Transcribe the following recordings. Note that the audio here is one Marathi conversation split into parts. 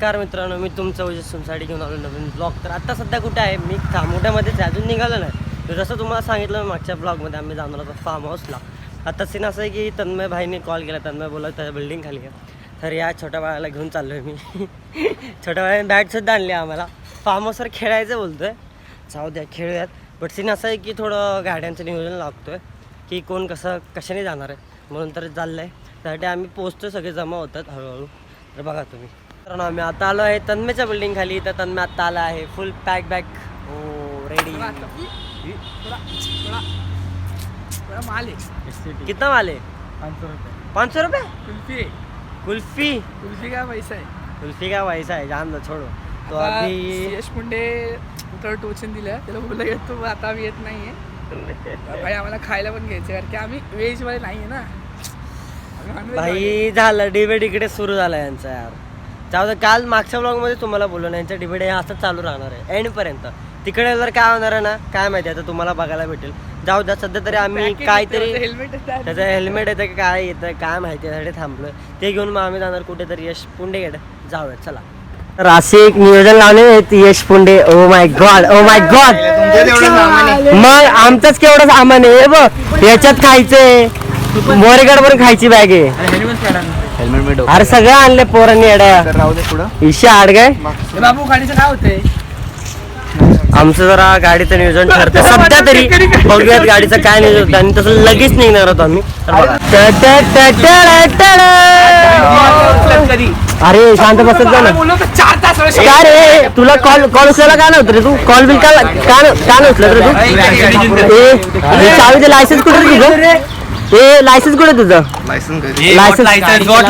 नमस्कार मित्रांनो, मी तुमचं वजन सुनसाठी घेऊन आलो नवीन ब्लॉग. तर आता सध्या कुठे आहे मी? मोठ्यामध्येच अजून निघालं नाही. तर जसं तुम्हाला सांगितलं मागच्या ब्लॉगमध्ये आम्ही जाणार होतो फार्म हाऊसला. आता सीन असं आहे की तन्मय भाईने कॉल केला. तन्मय बोला त्याच्या बिल्डिंग खाली आहे. तर या छोट्या बाळाला घेऊन चाललो आहे मी. छोट्या बाळाने बॅटसुद्धा आणली आम्हाला. फार्म हाऊसवर खेळायचं बोलतो आहे. जाऊ द्या खेळूयात. बट सीन असं आहे की थोडं गाड्यांचं नियोजन लागतो आहे की कोण कशाने जाणार आहे, म्हणून तर चाललं आहे. त्यासाठी आम्ही पोचतो, सगळे जमा होतात हळूहळू. तर बघा तुम्ही. तर आम्ही आता आलो आहे तन्मयच्या बिल्डिंग खाली. तर तन्मय आता आला आहे फुल पॅक बॅग. हो रेडी. कितना माल है? 500 रुपये. कुल्फी कुल्फी कुल्फी का पैसा है. कुल्फी का पैसा है, जान दो छोड़ो. तो अभी यश मुंडे थोडं टोचन दिलं त्याला बोलला येतो, आता आम्ही येत नाहीये. भाई आम्हाला खायला पण घ्यायचं कारण की आम्ही व्हेज वाले नाहीये ना. भाई झालं डिबेट इकडे सुरू झाला यांचा यार. जाऊ दे, काल मागच्या ब्लॉगमध्ये तुम्हाला बोललो ना यांचा डिबेट हे असं चालू राहणार आहे एंडपर्यंत. तिकडे जर काय होणार आहे ना काय माहिती, आता तुम्हाला बघायला भेटेल. जाऊ द्या, सध्या तरी आम्ही काहीतरी त्याचं हेल्मेट येतं की काय येतं काय माहिती, यासाठी थांबलोय. ते घेऊन मग आम्ही जाणार कुठेतरी यश पुंडेकडे. जाऊया चला. तर असे एक नियोजन लावले Yash Punde. Oh my god, oh my god. मग आमचंच केवढं सामान आहे बघ. याच्यात खायचंय, मोरेगड पण खायची बॅग आहे. हेल्मेट अरे सगळं आणले पोरांनी येड्या. राहू दे पुढं. इशा आड काय बाबू गाडीचं काय होतंय. आमचं जरा गाडीचं नियोजन ठरतं सध्या तरी. बघूयात गाडीचं काय नियोजन होतं आणि तसं लगेच निघणार होतो आम्ही. अरे शांत बसत जा ना. काय रे, तुला कॉल उचलायला काय नव्हतं रे? तू कॉल बिल का नव्हतं रे तू? चावीचं लायसन्स कुठे तुझं? लायसन्स कुठे तुझं? लायसन्स वॉट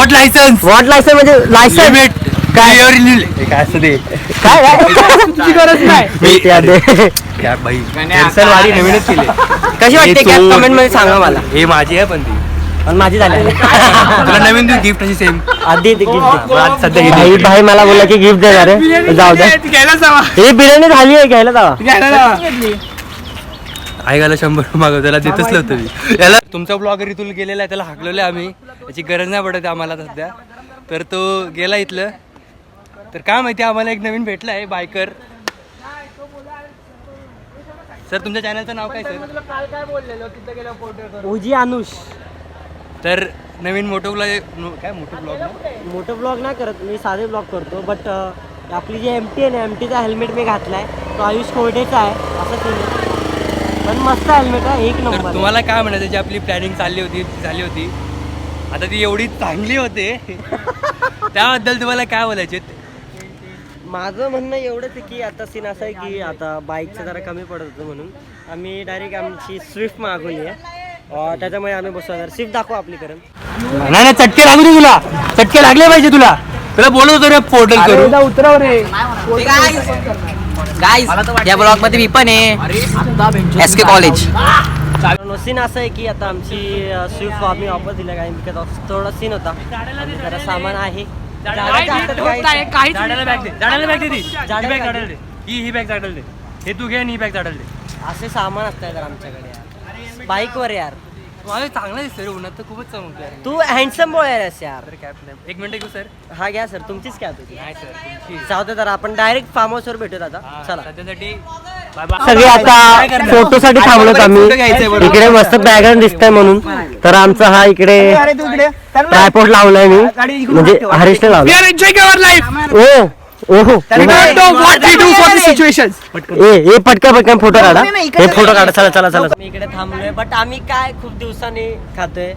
लायसन्स म्हणजे लायसन्स काय असं दे. काय तुझी गरज नाही. नवीनच केली. कशी वाटते कॅब? कमेंट मध्ये सांगा मला. हे माझी आहे पण ती पण माझी झाली. तुला नवीन देऊ गिफ्ट अशी सेम. आधी गिफ्ट सध्या भाई मला बोला की गिफ्ट देणार आहे. जाऊ द्या, घ्यायला जावा. ही बिर्याणी झाली आहे, घ्यायला जावा. ऐकायला 100 मागव, त्याला देतच नव्हतं मी. याला तुमचा ब्लॉगर इथून गेलेला आहे, त्याला हाकलेलं आम्ही. याची गरज नाही पडत आम्हाला सध्या. तर तो गेला इथलं. तर काय माहिती, आम्हाला एक नवीन भेटला आहे बायकर. सर तुमच्या चॅनलचं नाव काय सर? ओजी अनुष. तर नवीन मोठं ब्लॉग काय मोठं ब्लॉग नाही करत मी, साधे ब्लॉग करतो. बट आपली जी एमटी आहे ना, एमटीचा हेल्मेट मी घातलाय. तो आयुष कोरडेचा आहे असं केलं, पण मस्त हेल्मेट आहे, एक नंबर. तुम्हाला काय म्हणायचं, जी आपली प्लॅनिंग झाली होती आता ती एवढी चांगली होते त्याबद्दल तुम्हाला काय बोलायचे? माझं म्हणणं एवढंच आहे की आता सीन असं आहे की आता बाईकचं जरा कमी पडत होतं, म्हणून आम्ही डायरेक्ट आमची स्विफ्ट मागवली आहे. त्याच्यामुळे आम्ही बसवणार. स्विफ्ट दाखव आपली करण. नाही चटके लागू दे तुला, चटके लागले पाहिजे तुला बोलत होतो रे पोर्टल करू. उतराव रे गाइस, या ब्लॉग मध्ये मी पण आहे. SK college. सीन असं आहे की आता आमची स्विफ्ट आम्ही वापस दिल्या काय थोडा सीन होता. जरा सामान आहे. ही बॅग झाडायला दे. हे तू घे आणि ही बॅग झाडायला दे. असे सामान असतात यार आमच्याकडे यार. बाईकवर यार मला चांगला दिसतोय रे, उन्हात तर खूपच चमकतोय. तू हँडसम बॉय आहेस यार. एक मिनिट घेऊ सर. हा घ्या सर, तुमचीच कॅब होती. नाही सर तुमची. जाऊ दे, तर आपण डायरेक्ट फार्म हाऊसवर भेटूत आता. चला. सध्यासाठी सगळे आता फोटोसाठी थांबलोत आम्ही. इकडे मस्त बॅकग्राऊंड दिसतंय म्हणून. तर आमचा हा इकडे ट्रायपॉड लावलाय मी, म्हणजे हरीशने लावला. ओहो पटकन फोटो काढा. हे फोटो काढा. चला मी इकडे थांबलोय. बट आम्ही काय खूप दिवसांनी खातोय,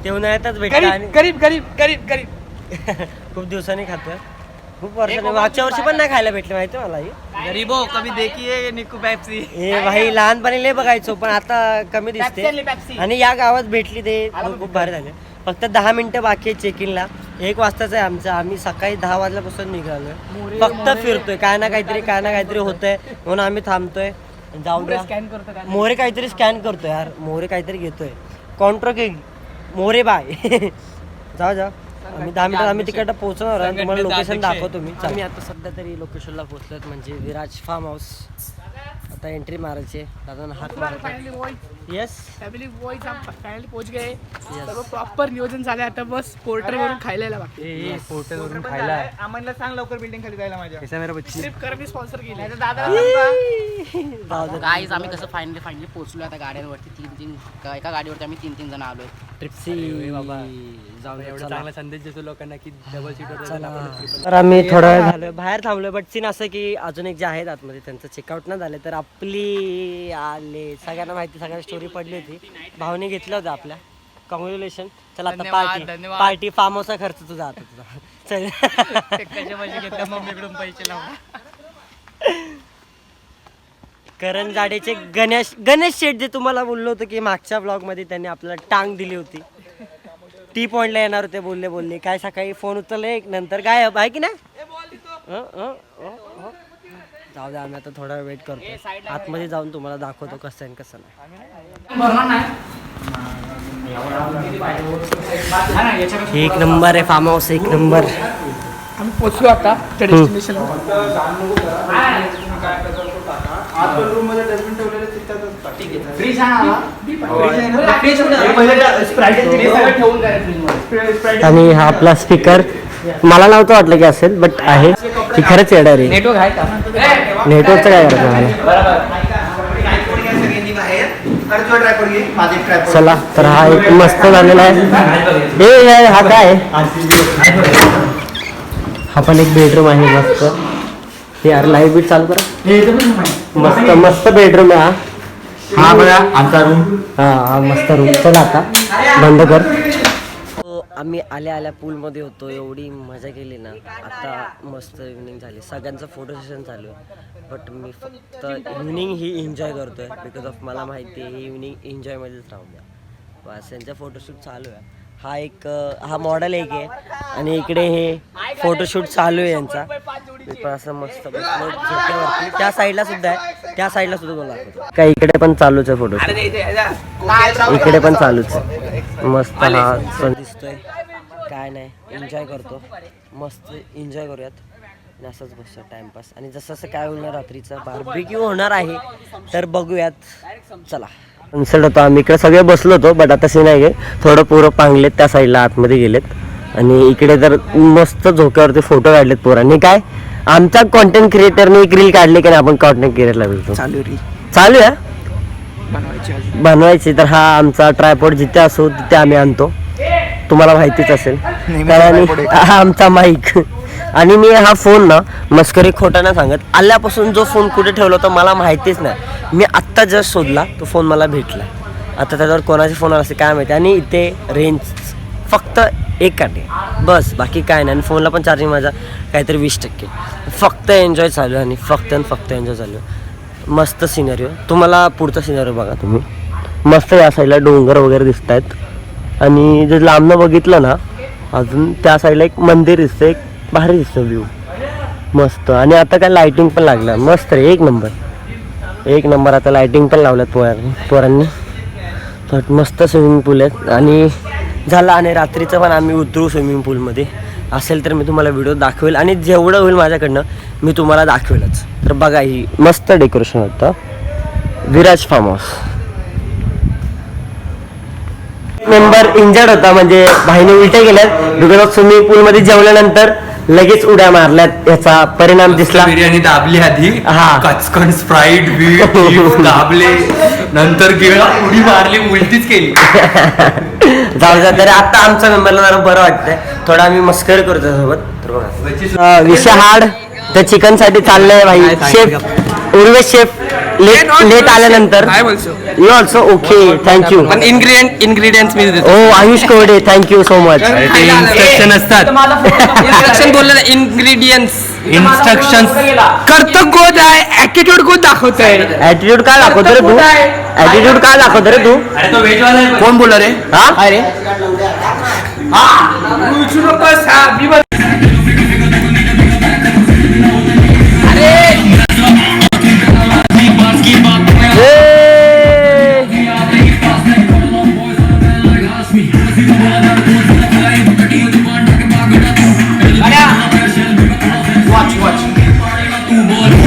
ते उन्हाळ्यातच भेटतं आणि गरीब खूप दिवसांनी खातोय. खूप वर्षांनी. मागच्या वर्षी पण नाही खायला भेटले माहिती मला. गरीबो कभी देखिए निकू पेप्सी. हे भाई लहानपणी लय बघायचो, पण आता कमी दिसते. आणि या गावात भेटली ते खूप भारी झाले. फक्त 10 मिनिटं बाकी आहे चेक-इनला. 1 वाजताच आहे आमचं. आम्ही सकाळी 10 वाजल्यापासून निघालोय. फक्त फिरतोय, काय ना काहीतरी होतंय म्हणून आम्ही थांबतोय. जाऊ द्या. मोरे काहीतरी स्कॅन करतोय यार. मोरे काहीतरी घेतोय. कॉन्ट्रो किंग मोरे बाय. जाऊ आम्ही 10 मिनिटात आम्ही तिकडं पोहोचणार आहे. तुम्हाला लोकेशन दाखवतो मी. आम्ही आता सध्या तरी लोकेशनला पोहोचलोत, म्हणजे विराज फार्म हाऊस. आता एंट्री मारायची दादा हाक मारायचा finally boys yes family boys finally पोहोच गए सर्व प्रॉपर नियोजन झाले आता बस पोर्टर वरून खायला यायला बाकी फोटो करून खायला आम्हाला सांग लवकर बिल्डिंग खाली जायला माझ्या कैसा मेरा बच्ची ट्रिप करमी स्पॉन्सर केली गाईज आम्ही कसं फायनली पोहोचलो आता गाड्यांवरती एका गाडीवरती आम्ही 3 जण आलोय ट्रिपसी बाबा जाऊन एवढा चांगला संदेश देतो लोकांना की डबल सीटर तर आम्ही थोडा वेळ झालो बाहेर थांबलो बट सीन असं की अजून एक जे आहेत आतमध्ये त्यांचं चेकआउट नाही झालं तर आपली आले सगळ्यांना माहिती सगळ्यांना स्टोरी पडली होती भावने घेतलं होतं आपल्या कॉंग्रॅच्युलेशन चला आता पार्टी पार्टी फार्म हाऊसचा खर्च तुझा आता तुझा चल मम्मीकडून पैसे लावून करण जाडेचे गणेश शेठ जे तुम्हाला बोललो होतं की मागच्या ब्लॉगमध्ये त्यांनी आपल्याला टांग दिली होती टी पॉइंटला येणार होते बोलले काय सकाळी फोन उचलले नंतर गायब आहे की नाही जाऊ द्या आम्ही आता थोडा वेट करतो आतमध्ये जाऊन तुम्हाला दाखवतो कसं आहे कसं नाही एक नंबर आहे फार्म हाऊस एक नंबर आम्ही पोहोचलो आता त्या डेस्टिनेशन आणि हा आपला स्पीकर मला नव्हतं वाटलं की असेल बट आहे की खरंच येणार आहे नेटवर्क आहे का नेटवर्कचं काय करायचं मला चला तर हा एक मस्त झालेला आहे हा काय हा पण एक बेडरूम आहे मस्त हे यार लाईव्ह बीट चालू करा मस्त मस्त बेडरूम आहे हा बघा आमचा रूम हा मस्त रूम चला आता बंद कर आम्ही आल्या पूलमध्ये होतो एवढी मजा केली ना आता मस्त इव्हनिंग झाली सगळ्यांचं फोटो सेशन चालू आहे बट मी फक्त इव्हनिंग ही एन्जॉय करतोय बिकॉज ऑफ मला माहिती आहे ही इव्हनिंग एन्जॉयमध्येच राहून द्या बस यांचा फोटोशूट चालू आहे हा मॉडेल एक आहे आणि इकडे हे फोटोशूट चालू आहे यांचा मी पण असं मस्त बसलो झोक्यावरती त्या साईडला सुद्धा आहे त्या साईडला सुद्धा मला दाखवतो काय इकडे पण चालूच आहे फोटोशूट इकडे पण चालूच आहे मस्त हा सण दिसतोय काय नाही एन्जॉय करतो मस्त एन्जॉय करूयात आणि असंच बसतो टाइमपास आणि जसं जसं काय होणार रात्रीचं बार्बेक्यू होणार आहे तर बघूयात चला सनसेट होतो आम्ही इकडे सगळे बसलो होतो बट आता सीन आहे थोडं पोरं पांगलेत त्या साईडला आतमध्ये गेलेत आणि इकडे तर मस्त झोक्यावरती फोटो काढलेत पोरांनी काय आमच्या कॉन्टेंट क्रिएटरने एक रील काढली की आपण कॉन्टेंट क्रिएटरला भेटतो चालू आहे बनवायची तर हा आमचा ट्रायपॉड जिथे असो तिथे आम्ही आणतो तुम्हाला माहितीच असेल कारण हा आमचा माईक आणि मी हा फोन ना मस्करी खोटा नाही सांगत आल्यापासून जो फोन कुठे ठेवला तो मला माहितीच नाही मी आत्ता जस्ट शोधला तो फोन मला भेटला आता त्याच्यावर कोणाचे फोन असते काय माहिती आणि इथे रेंज फक्त 1 बस बाकी काय नाही आणि फोनला पण चार्जिंग माझा काहीतरी 20% फक्त एन्जॉय चालू आहे आणि फक्त एन्जॉय चालू आहे मस्त सिनेरिओ तुम्हाला पुढचा सिनेरिओ बघा तुम्ही मस्त या साईडला डोंगर वगैरे दिसत आहेत आणि जर लांबनं बघितलं ना अजून त्या साईडला एक मंदिर दिसतं एक भारी दिसतं व्ह्यू मस्त आणि आता काय लाइटिंग पण लागलं मस्त रे एक नंबर आता लाइटिंग पण लावल्यात पोरांनी तर मस्त स्विमिंग पूल आहेत आणि झालं आणि रात्रीचं पण आम्ही उतरू स्विमिंग पूलमध्ये असेल तर मी तुम्हाला व्हिडिओ दाखवेल आणि जेवढं होईल माझ्याकडनं मी तुम्हाला दाखवेलच तर बघा ही मस्त डेकोरेशन होतं Viraj farm house member injured होता म्हणजे भाईने उलटे गेल्यात बिकॉज ऑफ स्विमिंग पूलमध्ये जेवल्यानंतर लगेच उड्या मारल्यात याचा परिणाम दिसला बिर्याणी दाबली आधी हा. कचकन स्प्राईट दाबले नंतर गेला उडी मारली उलटीच केली जाऊ द्या तरी आता आमच्या मेंबरला जरा बरं वाटतंय थोडा आम्ही मस्करी करतो सोबत तर बघा विषय हार्ड त्या चिकन साठी चाललंय भाई शेफ उर्वेश शेफ लेट आल्यानंतर यू ऑल्सो ओके थँक्यू पण इन्ग्रेडियंट्स मी देतो ओ आयुष कोडे थँक्यू सो मच इन्स्ट्रक्शन असतात इन्स्ट्रक्शन बोललेलं इन्ग्रेडियंट्स इन्स्ट्रक्शन कर्तव्य गोद आहे ऍटिट्यूड गोद दाखवत आहे ऍटिट्यूड काय दाखवतो रे तू ऍटिट्यूड काय दाखवतो रे तू अरे तो व्हेज वाला आहे. कोण बोलला रे हा अरे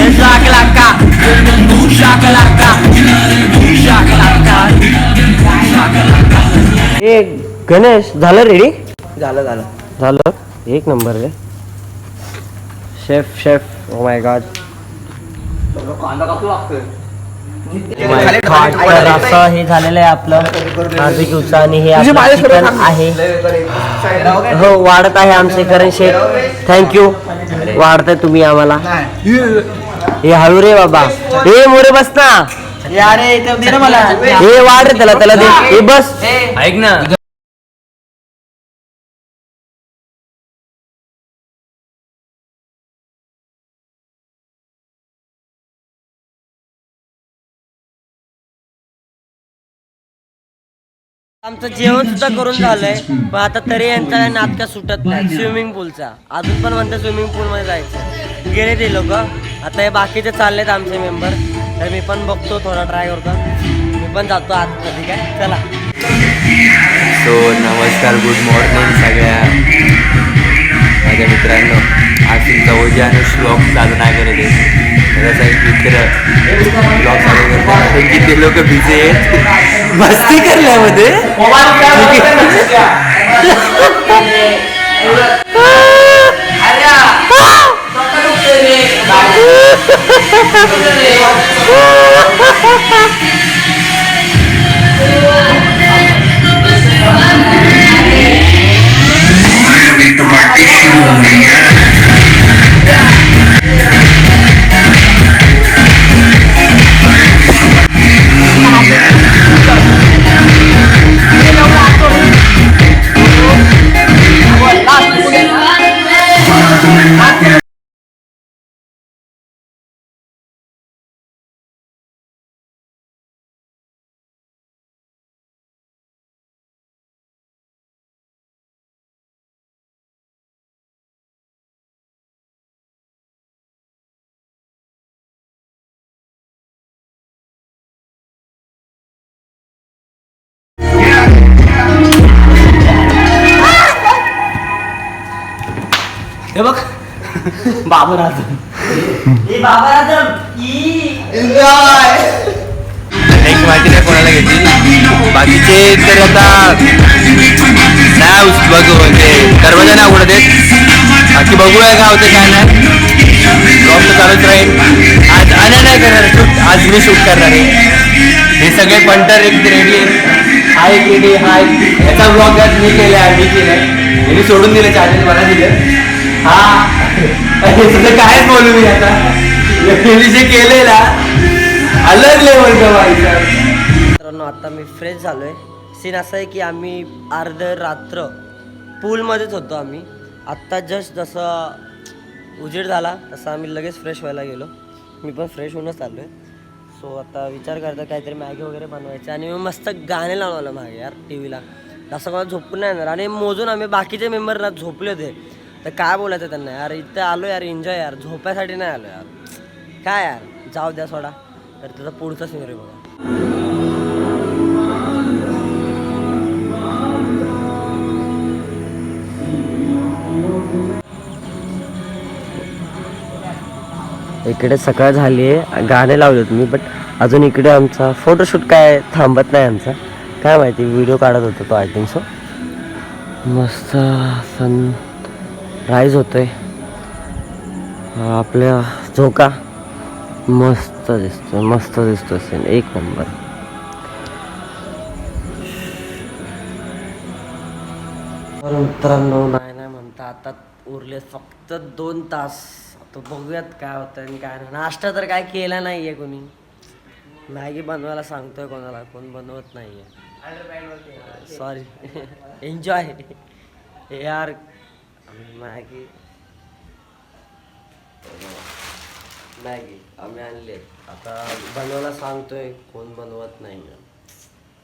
Shakalaka, ए गणेश झालं रेडी? झालं झालं. झालं एक number ray. Chef O my God. तर असं हे झालेलं आहे आपलं नाजूक उचा आणि हे आपलं चिकन आहे. हो वाढत आहे आमचे करण शेफ. थँक्यू वाढताय तुम्ही आम्हाला. हे हळू रे बाबा. हे मोरे बस ना. अरे इथं दे ना मला. हे वाढ रे त्याला दे. हे बस ऐक ना. आमचं जेवण सुद्धा करून झालंय पण आता तरी यांचा नाटका सुटत नाही स्विमिंग पूलचा. अजून पण म्हणतात स्विमिंग पूल मध्ये जायचं. गेले ते लोक. आता हे बाकीचे चाललेत आमचे मेंबर. तर मी पण बघतो थोडा ट्राय करतो. मी पण जातो आत कधी काय. चला. सो नमस्कार गुड मॉर्निंग सगळ्या माझ्या मित्रांनो. आज तुमचा ओजी आणि श्लॉग चालू नाही करत आहे. त्याचा एक मित्र ब्लॉग चालू करतात की ते लोक बिझी आहेत मस्ती करण्यामध्ये. हे बघ बाबर आझम. बाबर आझम नेक्स्ट माहिती नाही कोणाला घेतली. बाकीचे तर आता नाही बघू म्हणजे दरवाजा नाही उघडत आहेत. बाकी बघूया काय होतं काय नाही. ब्लॉग तर चालूच राहील. आज आणि नाही करणार शूट. आज मी शूट करणार आहे. हे सगळे पंटर एक रेडी आहेत. हा एक रेडी हा एक. याचा ब्लॉग आज मी केला आहे. मी केलाय. मी सोडून दिलं चॅनल मला दिलं. हा तुझं कायच बोलू मी आता. जे केलेला अलग लेवलचा व्हायचा. मित्रांनो आता मी फ्रेश झालोय. सीन असं आहे की आम्ही अर्ध रात्र पूलमध्येच होतो आम्ही. आत्ता जस्ट जसं उजेड झाला तसं आम्ही लगेच फ्रेश व्हायला गेलो. मी पण फ्रेश होऊनच आलो आहे. सो आता विचार करतो काहीतरी मॅगी वगैरे बनवायचं आणि मी मस्त गाणे लावलं मागे यार टी व्हीला. असं मला झोपून नाही येणार. आणि मोजून आम्ही बाकीचे मेंबरला झोपले होते तर काय बोलायचं त्यांना यार इथं आलो यार एन्जॉय यार झोपायसाठी नाही आलो यार. काय यार जाऊ द्या सोडा. तर त्याचा पुढचा सिनरी बघा. इकडे सकाळ झाली आहे. गाणे लावले तुम्ही बट अजून इकडे आमचा फोटोशूट काय थांबत नाही आमचा. काय माहिती व्हिडिओ काढत होतो तो आय थिंक सो. मस्त सन राईज होतोय. आपल्या झोका मस्त दिसतोय सीन एक नंबर. मित्रांनो नाही म्हणता आता उरले फक्त 2 तास. आता बघूयात काय होतं आणि काय नाही. नाश्ता तर काय केला नाही आहे कोणी. मॅगी बनवायला सांगतोय कोणाला कोण बनवत नाही आहे. सॉरी एन्जॉय यार. मॅगी आम्ही आणले. आता बनवायला सांगतोय कोण बनवत नाही.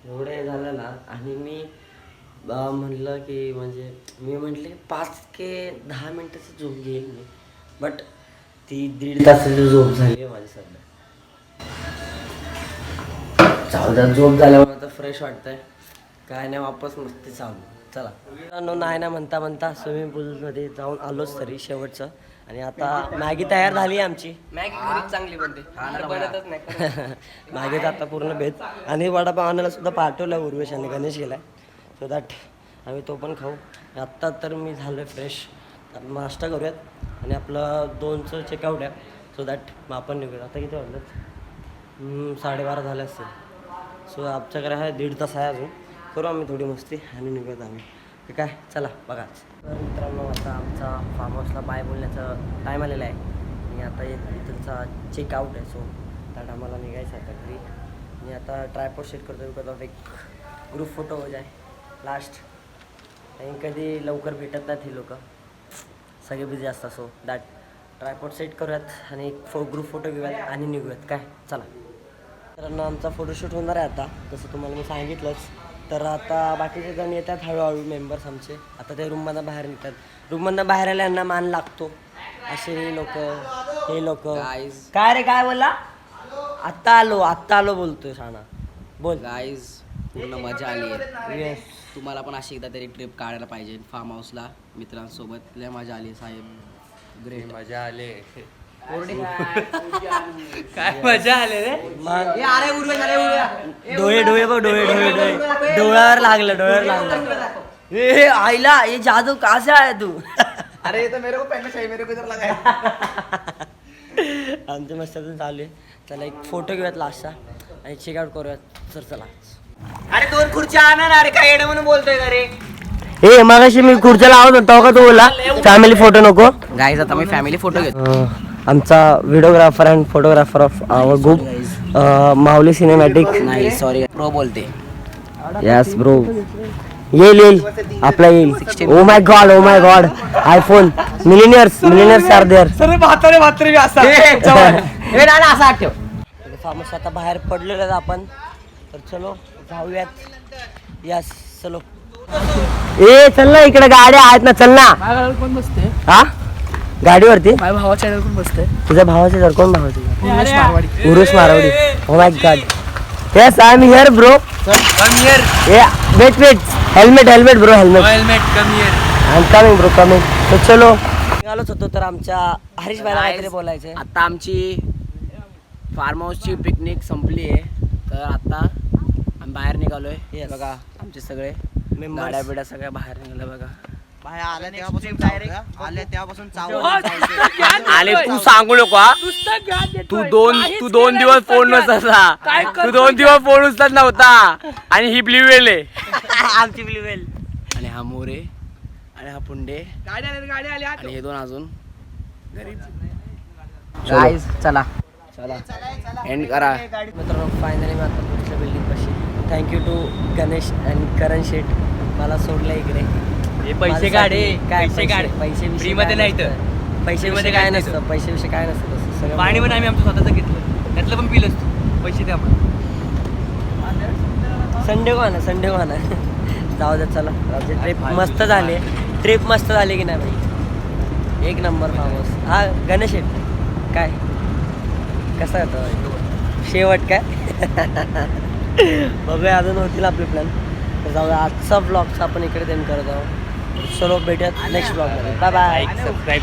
एवढं झालं ना. आणि मी म्हटलं की म्हणजे मी म्हटले 5 ते 10 मिनटाची झोप घेईल मी. बट ती 1.5 तासाची झोप झाली आहे माझी सध्या. चालू झोप झाल्यावर आता फ्रेश वाटतंय. काय नाही वापस मस्ती चालू. चला मित्रांनो नाही म्हणता स्विमिंग पूलमध्ये जाऊन आलोच तरी शेवटचं. आणि आता मॅगी तयार झाली आहे आमची. मॅगी घरीच चांगली बनते. बनतच नाही. मॅगीचा आता पूर्ण भेद. आणि वडापाव आणायला सुद्धा पाठवलं उर्वेश आणि गणेश गेलाय. सो दॅट आम्ही तो पण खाऊ. आत्ता तर मी झालो आहे फ्रेश. नाश्ता करूयात आणि आपलं 2चं चेकआउट आहे. सो दॅट मग आपण निघूयात. आता किती वाजलं? 12:30 झाले असतील. सो आमच्याकडे आहे 1.5 तास आहे अजून. करू आम्ही थोडी मस्ती आणि निघूयात आम्ही. ठीक आहे, चला बघाच. तर मित्रांनो, आता आमचा फार्म हाऊसला बाय बोलण्याचा टाईम आलेला आहे आणि आता इथलचा चेकआउट आहे. सो त्यात आम्हाला निघायचं आहे घरी. आणि आता ट्रायपॉड सेट करतो बिकॉज ऑफ एक ग्रुप फोटो हो जाय लास्ट. आणि कधी लवकर भेटत नाहीत ही लोक, सगळे बिझी असतात. सो दॅट ट्रायपॉड सेट करूयात आणि एक ग्रुप फोटो घेऊयात आणि निघूयात. काय चला. तर आमचा फोटोशूट होणार आहे आता, जसं तुम्हाला मी सांगितलंच. तर आता बाकीचे जण येतात हळूहळू मेंबर्स आमचे. आता ते रूममधनं बाहेर निघतात. रूममधनं बाहेर आले यांना मान लागतो. असे हे लोक काय रे काय बोलला? आत्ता आलो बोलतोय शाणा. बोल. गाईज पूर्ण मजा आली आहे. येस. तुम्हाला पण अशी एकदा तरी ट्रिप काढायला पाहिजे फार्म हाऊसला मित्रांसोबत. लय मजा आली साहेब. ग्रेट. मजा आले. काय मजा आले रे. डोळे बघ, डोळ्यावर लागलं. ए आईला ये जादू कसा आहे तू? अरे तो मेरे को पहनना चाहिए, मेरे को इधर लगा है. आमच्या मस्तातून चालू आहे. चला एक फोटो घेऊयात लास्टचा आणि चेकआउट करूयात. सर चला. अरे 2 खुर्च्या आणा ना. अरे काय येणं म्हणून बोलतोय का रे? ए मगाशी मी खुर्च्या लावत होतो का तू बोला फॅमिली फोटो नको? गाईज आता मी फॅमिली फोटो घेतो. आमचा videographer and photographer of our group Mauli cinematic. नाही सॉरी प्रो बोलते. Yes bro. येईल आपला येईल. Oh my god iPhone. Millionaires are there. असा ठेव. फार्मस आता बाहेर पडलेलो आहेत आपण. तर चलो जाऊयात. यस चलो. ए चल ना, इकडे गाड्या आहेत ना, चल ना. माझ्या गाडीवर कोण बसते? हा गाडीवरती माझ्या भावाच्या गाडीवर कोण बसते? तुझ्या भावाचे जर कोण भावाचे? उमेश मारवाडी. उरुस Marwadi. Oh my god. Yes I am here bro. Come here. Wait helmet bro helmet. Come here. I am coming bro coming. तो चलो. निघालोच होतो. तर आमच्या हरीश भाईला काहीतरी बोलायचंय. आता आमची फार्म हाऊसची पिकनिक संपली आहे. तर आता आम्ही बाहेर निघालोय. Yes. बघा आमचे सगळे Members. गाड्या बिड्या सगळ्या बाहेर निघाल्या बघा. आले तू सांगू नको हा. तू दोन दिवस फोन नव्हता. तू 2 दिवस फोन उचलत नव्हता. आणि ही ब्ल्यू वेल आहे. आमची ब्ल्यू वेल. आणि हा मोरे आणि हा पुंडे गाडी आली आणि हे 2 अजून गाईज. चला एंड करा. मित्रांनो फायनली मी आता पुढच्या बिल्डिंग पाशी. थँक्यू टू गणेश अँड करण शेठ मला सोडलं इकडे. पैसे काढे. काय पैसे काढ. पैसे फ्री मध्ये नाही तर. पैसे काय नसतं. पैसे काय नसतं तसं सगळं. पाणी पण आम्ही आमचं स्वतःचं घेतलं. त्यातलं पण पिलंच तू. पैसे द्या आम्हाला. संडे को आना जाऊ दे. चला ट्रिप मस्त झाली. ट्रिप मस्त झाली की नाही भाई? एक नंबर फार्म हाऊस. हा गणेश शेठ काय कसा होतं शेवट काय? बघूया अजून होतील आपले प्लॅन. तर जाऊ आजचा ब्लॉगचा आपण इकडे देण करत आहोत. चलो भेटूयात नेक्स्ट ब्लॉगमध्ये. Bye bye. सबस्क्राईब.